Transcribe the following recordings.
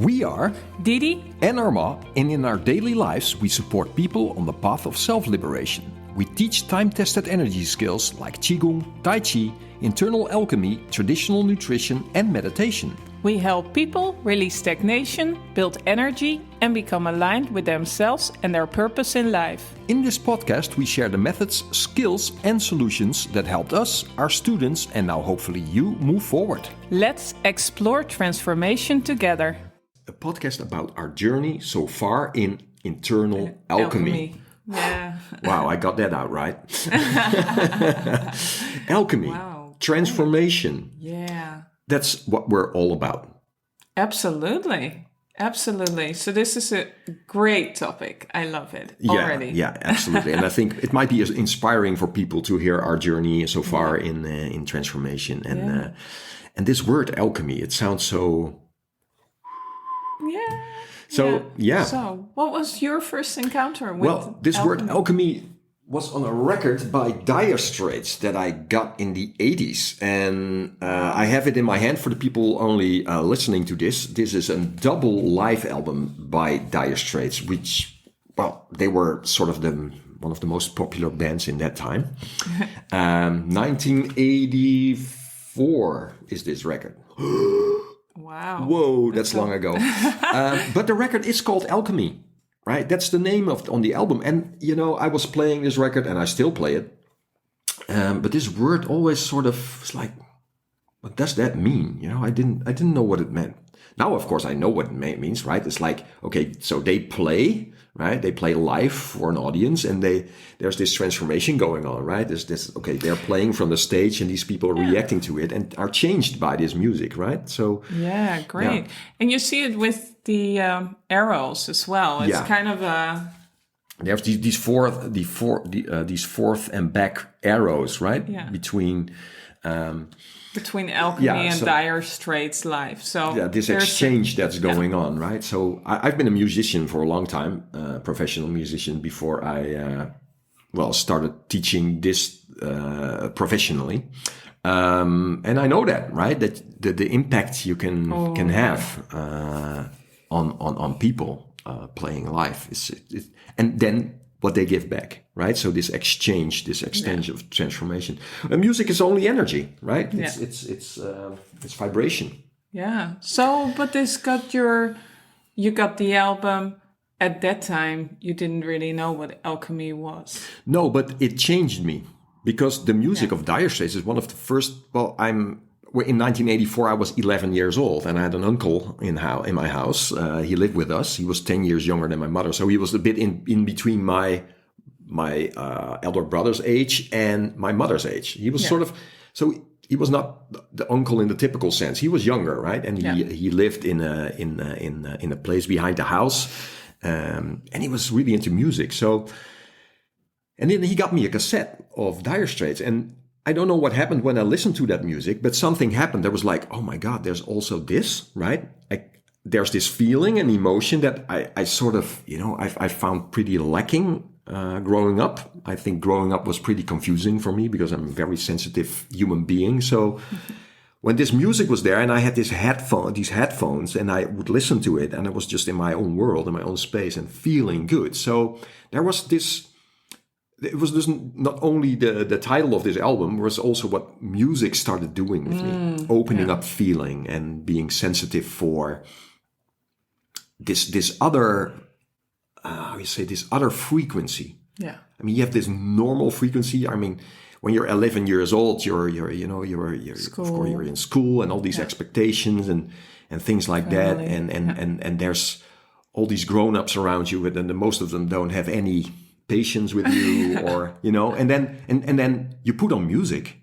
We are Didi and Arma, and in our daily lives, we support people on the path of self-liberation. We teach time-tested energy skills like Qigong, Tai Chi, internal alchemy, traditional nutrition, and meditation. We help people release stagnation, build energy, and become aligned with themselves and their purpose in life. In this podcast, we share the methods, skills, and solutions that helped us, our students, and now hopefully you move forward. Let's explore transformation together. A podcast about our journey so far in internal alchemy. Yeah. Wow, I got that out right. Alchemy, Wow. Transformation. Yeah. That's what we're all about. Absolutely. Absolutely. So this is a great topic. I love it already. Yeah, absolutely. And I think it might be inspiring for people to hear our journey so far in transformation. And this word alchemy, it sounds so... Yeah. So what was your first encounter with this alchemy? word alchemy was on a record by Dire Straits that I got in the 80s. And I have it in my hand for the people only listening to this. This is a double live album by Dire Straits, which, well, they were sort of one of the most popular bands in that time. 1984 is this record. Wow. Whoa, that's long ago. But the record is called Alchemy. Right, that's the name on the album, and I was playing this record, and I still play it. But this word always sort of was like, what does that mean? I didn't know what it meant. Now, of course, I know what it means. Right, it's like, okay, so they play, right? They play live for an audience, and there's this transformation going on, right? There's this, okay, they're playing from the stage, and these people are reacting to it and are changed by this music, right? So yeah, great. Yeah. And you see it with the arrows as well. It's kind of a... There's these fourth and back arrows, right? Yeah. Between alchemy and Dire Straits live. So this exchange that's going on, right? So I've been a musician for a long time, professional musician, before I started teaching this professionally. And I know that, right? That the impact you can have on people playing live is and then what they give back, right? So this exchange of transformation. And music is only energy, right? It's vibration. Yeah. So, but you got the album. At that time, you didn't really know what alchemy was. No, but it changed me. Because the music of Dire Straits is one of the first. Well, in 1984, I was 11 years old, and I had an uncle in my house. He lived with us. He was 10 years younger than my mother, so he was a bit in between my elder brother's age and my mother's age. He was sort of, so he was not the uncle in the typical sense. He was younger, right? And he lived in a place behind the house, and he was really into music. So. And then he got me a cassette of Dire Straits. And I don't know what happened when I listened to that music, but something happened. There was like, oh my God, there's also this, right? There's this feeling and emotion that I sort of, I found pretty lacking growing up. I think growing up was pretty confusing for me because I'm a very sensitive human being. So when this music was there and I had these headphones, and I would listen to it, and I was just in my own world, in my own space, and feeling good. So there was this... It was just not only the title of this album, was also what music started doing with me, opening up feeling and being sensitive for this other, this other frequency. Yeah. I mean, you have this normal frequency. I mean, when you're 11 years old, you're school. Of course you're in school and all these expectations and things like Family. that, and there's all these grown-ups around you, and most of them don't have any patience with you, or and then you put on music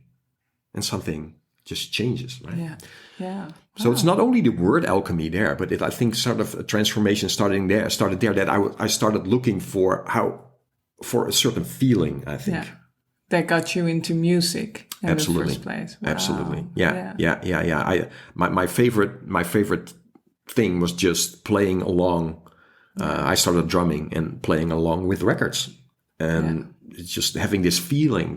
and something just changes, right? Yeah. So it's not only the word alchemy there, but I think sort of a transformation started there that I started looking for a certain feeling, I think. Yeah. That got you into music in the first place. Wow. Absolutely. Yeah. My favorite thing was just playing along. I started drumming and playing along with records, and it's just having this feeling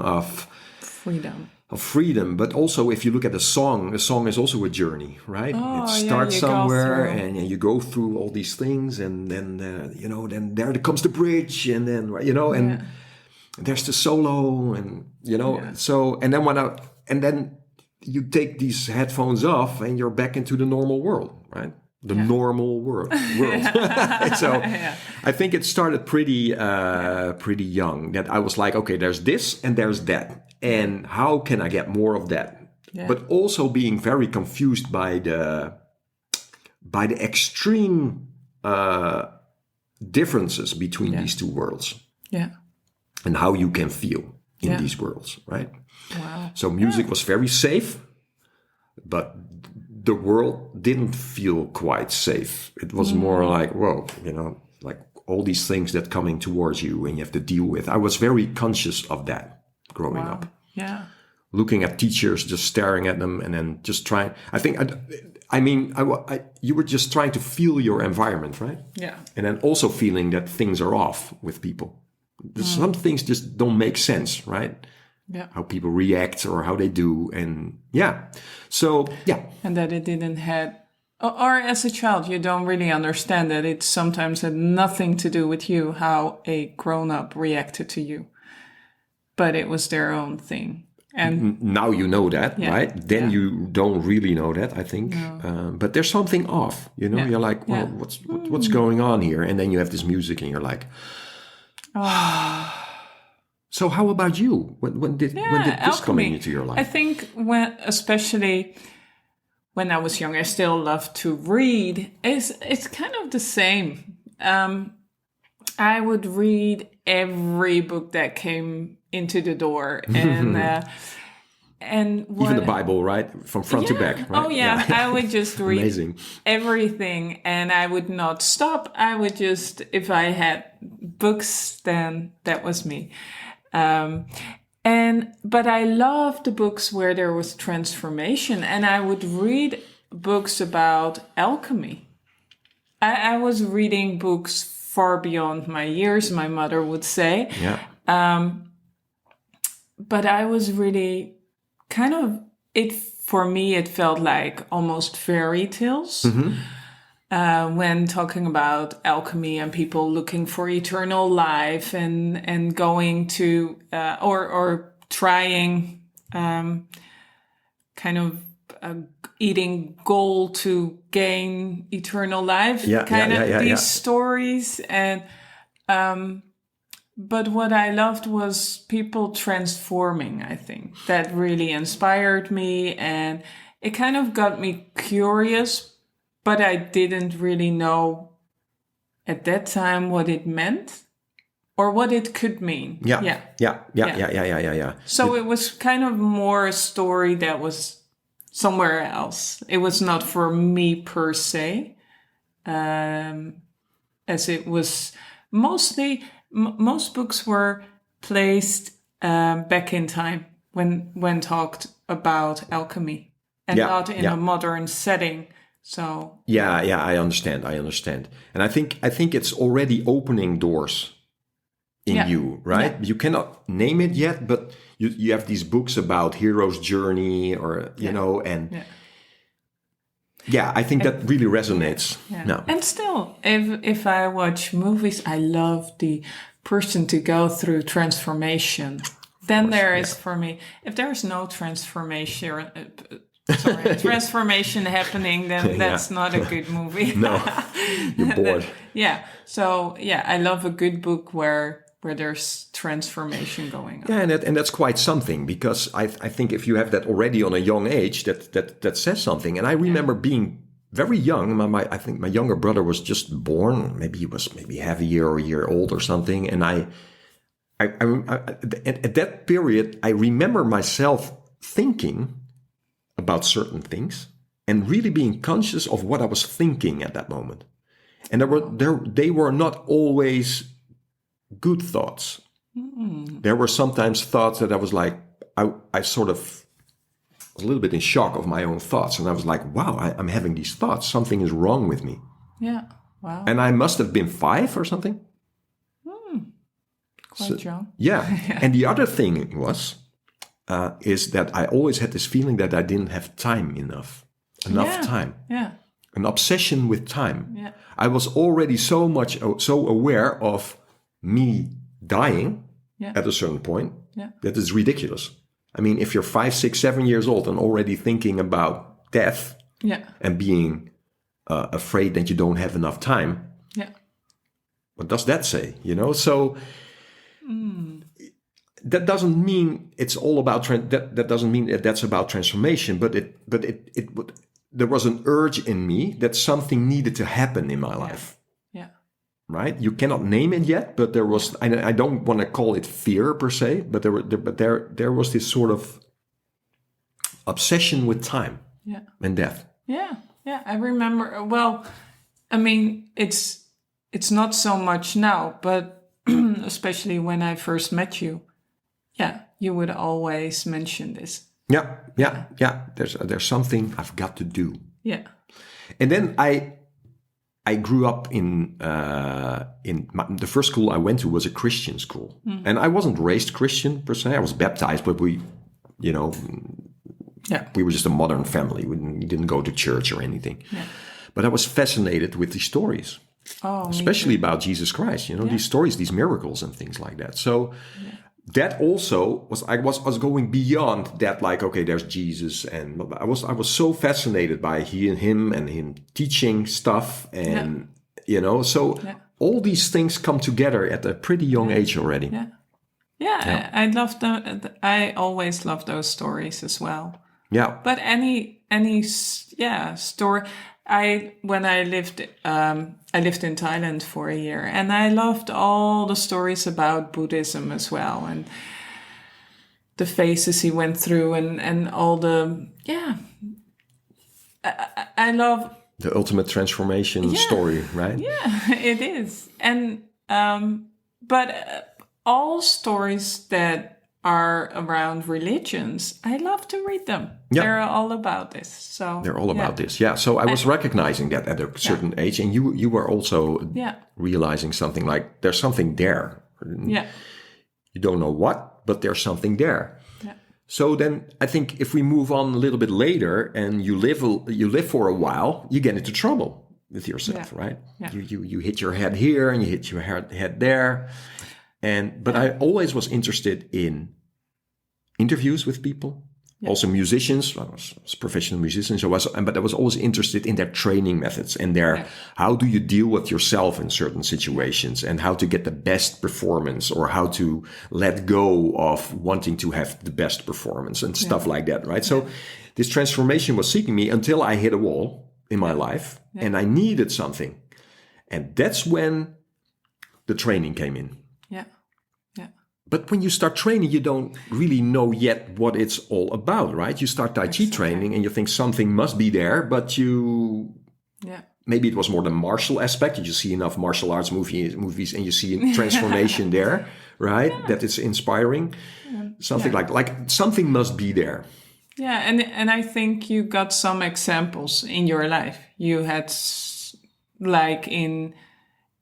of freedom. of freedom. But also, if you look at the song is also a journey, right? Oh, It starts you go somewhere, through. and you go through all these things, and then then there comes the bridge, and then and there's the solo, and so and then and then you take these headphones off, and you're back into the normal world, right? The normal world. So I think it started pretty young, that I was like, okay, there's this and there's that, and how can I get more of that? Yeah. But also being very confused by the extreme differences between these two worlds, and how you can feel in these worlds, right? Wow. So music was very safe, but the world didn't feel quite safe. It was more like, whoa, like all these things that coming towards you and you have to deal with. I was very conscious of that growing up. Yeah. Looking at teachers, just staring at them, and then just trying. I think, you were just trying to feel your environment, right? Yeah. And then also feeling that things are off with people. Some things just don't make sense, right? Yeah. How people react or how they do. And And that it didn't had, or as a child, you don't really understand that it sometimes had nothing to do with you, how a grown-up reacted to you. But it was their own thing. And now you know that, right? Then you don't really know that, I think. No. But there's something off, You're like, well, what's going on here? And then you have this music and you're like, So how about you? When did this come into your life? I think especially when I was young, I still loved to read. It's kind of the same. I would read every book that came into the door, and even the Bible, right, from front to back. Right? Oh yeah, I would just read Amazing. everything, and I would not stop. I would just, if I had books, then that was me. But I loved the books where there was transformation, and I would read books about alchemy. I was reading books far beyond my years, my mother would say. Yeah. But I was really kind of, for me, it felt like almost fairy tales. When talking about alchemy and people looking for eternal life and going to or trying kind of eating gold to gain eternal life, these stories. And but what I loved was people transforming. I think that really inspired me, and it kind of got me curious. But I didn't really know at that time what it meant or what it could mean. Yeah. So it was kind of more a story that was somewhere else. It was not for me per se, as it was mostly, most books were placed back in time when talked about alchemy and not in a modern setting. So I understand, and I think it's already opening doors in you, right? You cannot name it yet, but you have these books about hero's journey, or and I think that really resonates. No. And still, if I watch movies, I love the person to go through transformation. Then there is, for me, if there's no transformation. Transformation happening, then that's not a good movie. No, you're bored. So I love a good book where there's transformation going on. Yeah, and that's quite something, because I think if you have that already on a young age, that says something. And I remember being very young. I think my younger brother was just born. Maybe he was half a year or a year old or something. And I at that period, I remember myself thinking about certain things and really being conscious of what I was thinking at that moment. And they were not always good thoughts. There were sometimes thoughts that I was like, I sort of was a little bit in shock of my own thoughts. And I was like, wow, I'm having these thoughts. Something is wrong with me. Yeah, wow. And I must have been 5 or something. Quite young. Yeah. And the other thing was, is that I always had this feeling that I didn't have enough time. Yeah. An obsession with time. Yeah. I was already so aware of me dying at a certain point that is ridiculous. I mean, if you're 5, 6, 7 years old and already thinking about death and being afraid that you don't have enough time, what does that say? So that doesn't mean it's all about that doesn't mean that's about transformation. But there was an urge in me that something needed to happen in my life. Right? You cannot name it yet, but there was. I don't want to call it fear per se, but there was this sort of obsession with time and death. Yeah. I remember. Well, I mean, it's not so much now, but especially when I first met you, you would always mention this. Yeah. There's something I've got to do. Yeah. And then I grew up in the first school I went to was a Christian school, and I wasn't raised Christian per se. I was baptized, but we were just a modern family. We didn't go to church or anything. Yeah. But I was fascinated with these stories, especially about Jesus Christ. These stories, these miracles, and things like that. So. Yeah. That also was I was going beyond that, like, okay, there's Jesus, and I was so fascinated by him and him teaching stuff, and all these things come together at a pretty young age already. I love them. I always love those stories as well. Yeah, but any story. When I lived in Thailand for a year, and I loved all the stories about Buddhism as well, and the phases he went through, and all the I love the ultimate transformation story, right? Yeah, it is, and but all stories that are around religions, I love to read them. Yeah. They're all about this. So they're all about this. Yeah. So I was recognizing that at a certain age, and you were also realizing something like there's something there. Yeah. You don't know what, but there's something there. Yeah. So then I think if we move on a little bit later and you live for a while, you get into trouble with yourself, right? Yeah. You hit your head here and you hit your head there. But I always was interested in interviews with people, also musicians. I was professional musicians, but I was always interested in their training methods and how do you deal with yourself in certain situations, and how to get the best performance, or how to let go of wanting to have the best performance and stuff like that, right? So this transformation was seeking me until I hit a wall in my life, and I needed something, and that's when the training came in. But when you start training, you don't really know yet what it's all about, right? You start Tai Chi training and you think something must be there, but maybe it was more the martial aspect. You see enough martial arts movies and you see transformation there, right? Yeah. That it's inspiring. Something like something must be there. Yeah, and I think you got some examples in your life. You had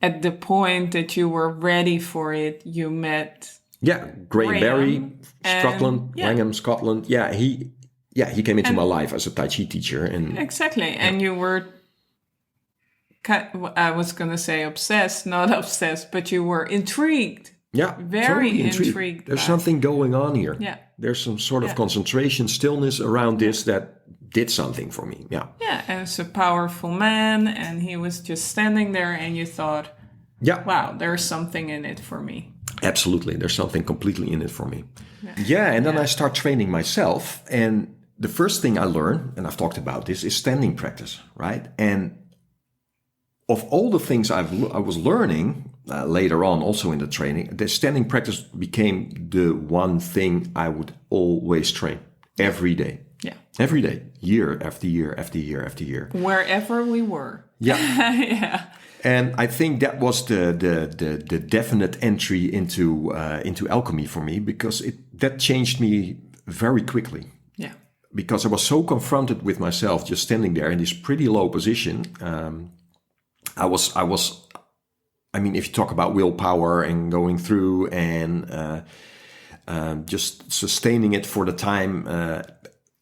at the point that you were ready for it, you met... Yeah, Graham Barry, Scotland, Langham, Scotland. Yeah, he came into my life as a Tai Chi teacher, and exactly. And you were, I was going to say obsessed, not obsessed, but you were intrigued. Yeah, very totally intrigued. There's something going on here. Yeah, there's some sort of concentration, stillness around this that did something for me. Yeah, and it's a powerful man, and he was just standing there, and you thought, wow, there's something in it for me. Absolutely. There's something completely in it for me. Yeah. And then I start training myself. And the first thing I learned, and I've talked about this, is standing practice, right? And of all the things I was learning later on, also in the training, the standing practice became the one thing I would always train every day. Yeah. Every day, year after year after year after year. Wherever we were. Yeah. Yeah. And I think that was the definite entry into alchemy for me, because that changed me very quickly. Yeah. Because I was so confronted with myself, just standing there in this pretty low position. I mean, if you talk about willpower and going through, and just sustaining it for the time,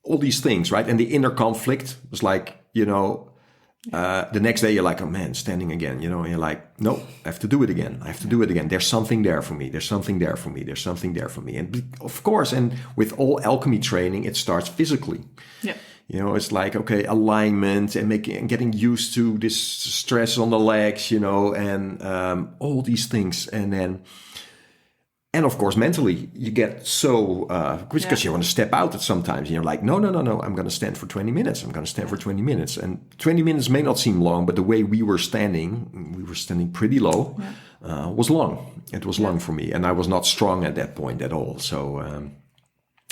all these things, right? And the inner conflict was like, the next day you're like, oh man, standing again, and you're like, no, I have to do it again. I have to do it again. There's something there for me. There's something there for me. There's something there for me. And of course, and with all alchemy training, it starts physically. Yeah. It's like, okay, alignment and getting used to this stress on the legs, and all these things. And of course, mentally, you get so, because you want to step out at sometimes. And you're like, no, I'm going to stand for 20 minutes. I'm going to stand for 20 minutes. And 20 minutes may not seem long, but the way we were standing pretty low, was long. It was long for me. And I was not strong at that point at all. So,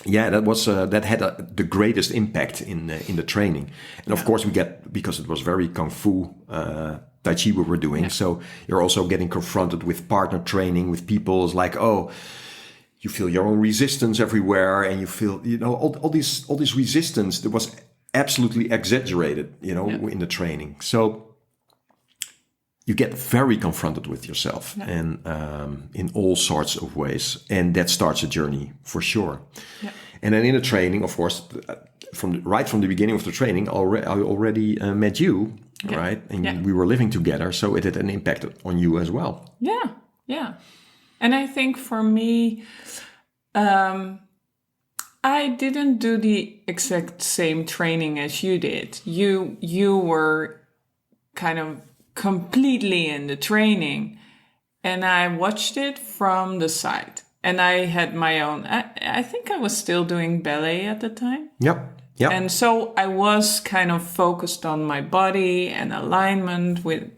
that had the greatest impact in the training. And of course, because it was very Kung Fu, Tai Chi we were doing. So you're also getting confronted with partner training with people. It's like, oh, you feel your own resistance everywhere, and you feel, all this resistance that was absolutely exaggerated, in the training. So you get very confronted with yourself, and in all sorts of ways, and that starts a journey for sure. Yeah. And then in the training, of course, right from the beginning of the training, I already met you. Yeah. Right. And we were living together. So it had an impact on you as well. Yeah. Yeah. And I think for me, I didn't do the exact same training as you did. You were kind of completely in the training, and I watched it from the side. And I had my own, I think I was still doing ballet at the time. Yep. Yeah. And so I was kind of focused on my body and alignment with,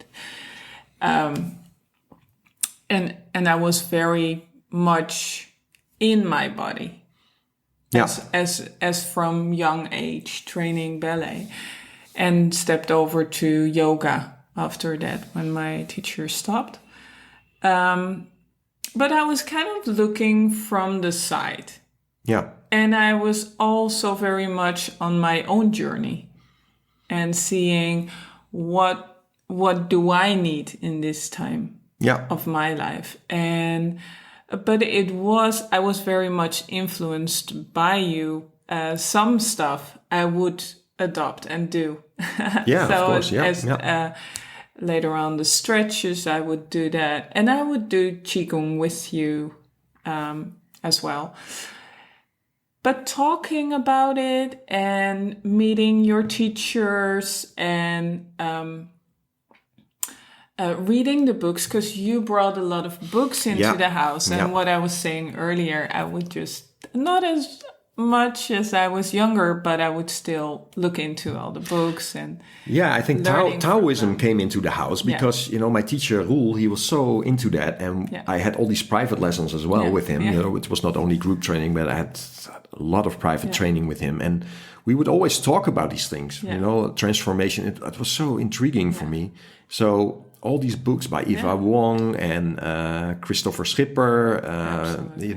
and I was very much in my body, as from young age training ballet, and stepped over to yoga after that when my teacher stopped. But I was kind of looking from the side. Yeah. And I was also very much on my own journey and seeing what do I need in this time of my life. But I was very much influenced by you. Some stuff I would adopt and do. Yeah, so of course. Yeah. Later on, the stretches, I would do that. And I would do Qigong with you as well. But talking about it and meeting your teachers and reading the books, because you brought a lot of books into the house. And what I was saying earlier, I would just, not as much as I was younger, but I would still look into all the books. And I think Taoism came into the house because, my teacher, Roel, he was so into that. And I had all these private lessons as well with him. It was not only group training, but I had a lot of private training with him. And we would always talk about these things, transformation. It was so intriguing for me. So all these books by Eva Wong and Christopher Schipper,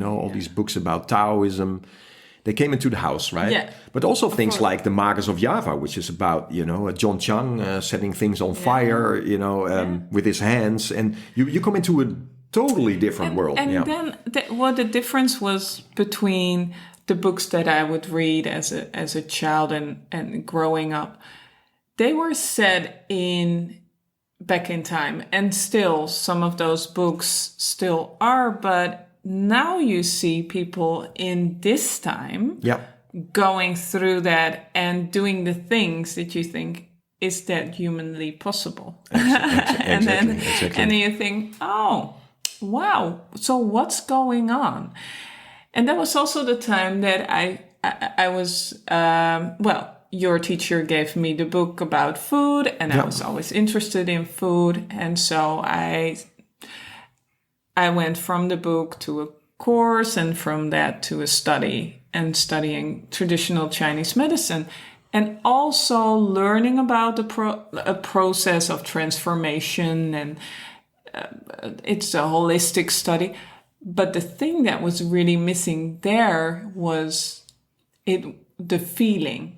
all these books about Taoism, they came into the house, right? Yeah. But also things like the Magus of Java, which is about, John Chang setting things on fire, with his hands. And you come into a totally different world. And then what the difference was between the books that I would read as a child and growing up, they were set back in time. And still, some of those books still are, but now you see people in this time going through that and doing the things that you think, is that humanly possible? Exactly. And then you think, oh, wow, so what's going on? And that was also the time that I was, your teacher gave me the book about food, and I was always interested in food. And so I went from the book to a course, and from that to a studying traditional Chinese medicine, and also learning about a process of transformation. And it's a holistic study. But the thing that was really missing there was the feeling.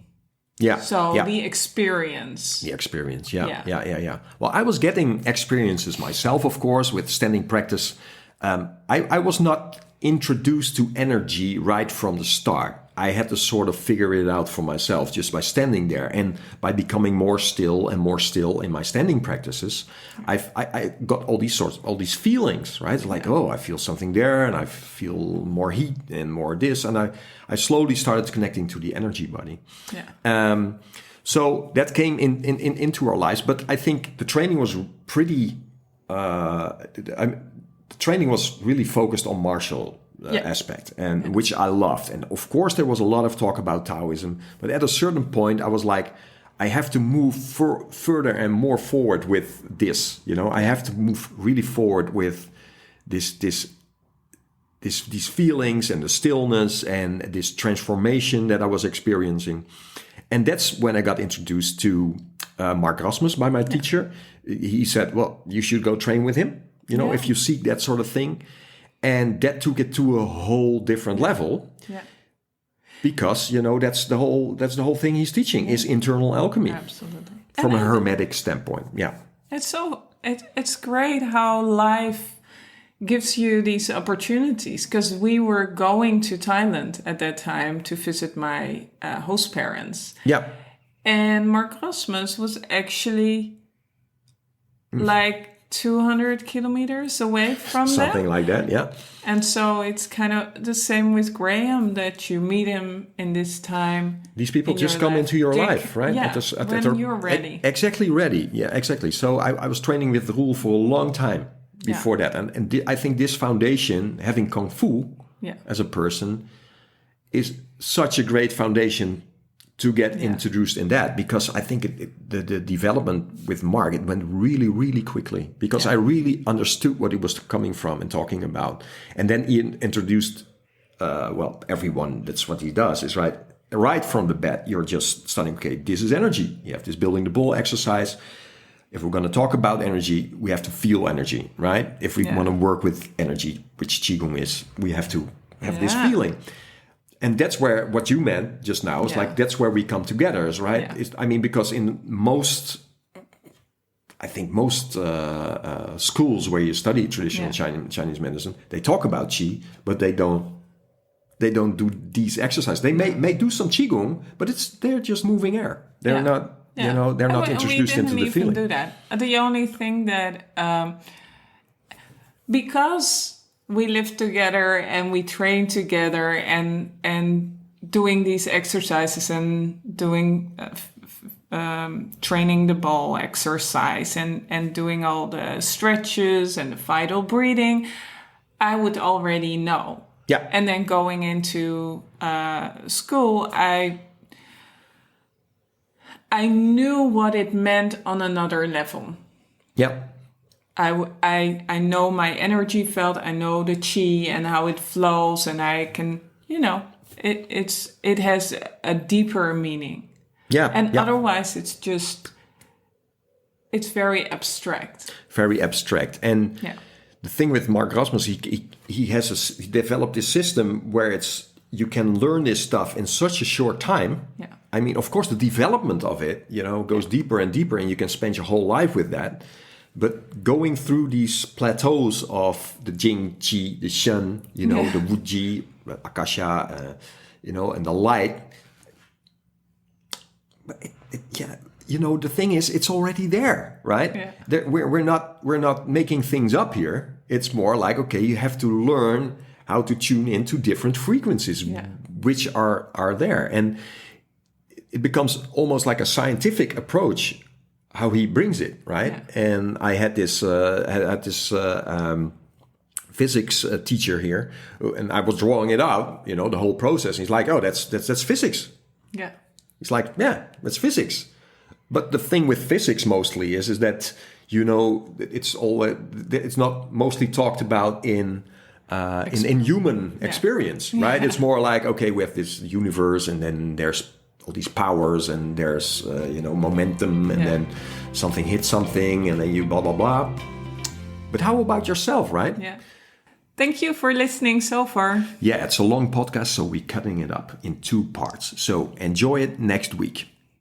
Yeah. So the experience. The experience, yeah. Well, I was getting experiences myself, of course, with standing practice. I was not introduced to energy right from the start. I had to sort of figure it out for myself just by standing there, and by becoming more still and more still in my standing practices. I got all these feelings, right? Like, oh, I feel something there, and I feel more heat and more this, and I slowly started connecting to the energy body. Yeah. So that came into our lives, but I think the training was pretty. The training was really focused on martial aspect, and which I loved. And of course, there was a lot of talk about Taoism, but at a certain point, I was like, I have to move further and more forward with this. I have to move really forward with these feelings and the stillness and this transformation that I was experiencing. And that's when I got introduced to Mark Rasmus by my teacher. He said, well, you should go train with him, if you seek that sort of thing. And that took it to a whole different level. Yeah. Because, that's the whole thing he's teaching is internal alchemy. Absolutely. From a hermetic standpoint. Yeah. It's great how life gives you these opportunities, because we were going to Thailand at that time to visit my host parents. Yeah. And Mark Rasmus was actually like 200 kilometers away from something like that, yeah. And so it's kind of the same with Graham, that you meet him in this time. These people just come into your life, right? Yeah, when you're ready. Exactly ready, yeah, exactly. So I was training with Roel for a long time before that. And I think this foundation, having Kung Fu as a person, is such a great foundation to get introduced in that, because I think the development with Mark, it went really, really quickly, because I really understood what he was coming from and talking about. And then he introduced, everyone, that's what he does, is right from the bat, you're just studying, okay, this is energy. You have this building the ball exercise. If we're going to talk about energy, we have to feel energy, right? If we want to work with energy, which Qigong is, we have to have this feeling. And that's where what you meant just now is like, that's where we come together, right? Yeah. Because in most schools where you study traditional Chinese medicine, they talk about Qi, but they don't do these exercises. They may do some Qigong, but they're just moving air. They're not, they're not introduced into the feeling. We didn't even do that. The only thing that, because we live together and we train together and doing these exercises and doing training the ball exercise and doing all the stretches and the vital breathing, I would already know. Yeah. And then going into school, I knew what it meant on another level. Yeah. I know my energy felt, I know the Qi and how it flows, and I can, it has a deeper meaning. Yeah. And otherwise it's very abstract. Very abstract. And the thing with Mark Rasmus, he developed this system where you can learn this stuff in such a short time. Yeah. Of course, the development of it, goes deeper and deeper, and you can spend your whole life with that. But going through these plateaus of the Jing, Qi, the Shen, the Wuji, Akasha, and the light. But the thing is, it's already there, right? Yeah. We're not making things up here. It's more like, okay, you have to learn how to tune into different frequencies, which are there, and it becomes almost like a scientific approach. How he brings it, right? Yeah. And I had this physics teacher here, and I was drawing it out, the whole process. And he's like, "Oh, that's physics." Yeah. He's like, "Yeah, that's physics." But the thing with physics mostly is that it's not mostly talked about in human experience, right? It's more like, okay, we have this universe, and then there's all these powers, and there's momentum, and then something hits something, and then you blah blah blah. But how about yourself, right? Yeah. Thank you for listening so far. Yeah, it's a long podcast, so we're cutting it up in 2 parts. So enjoy it next week.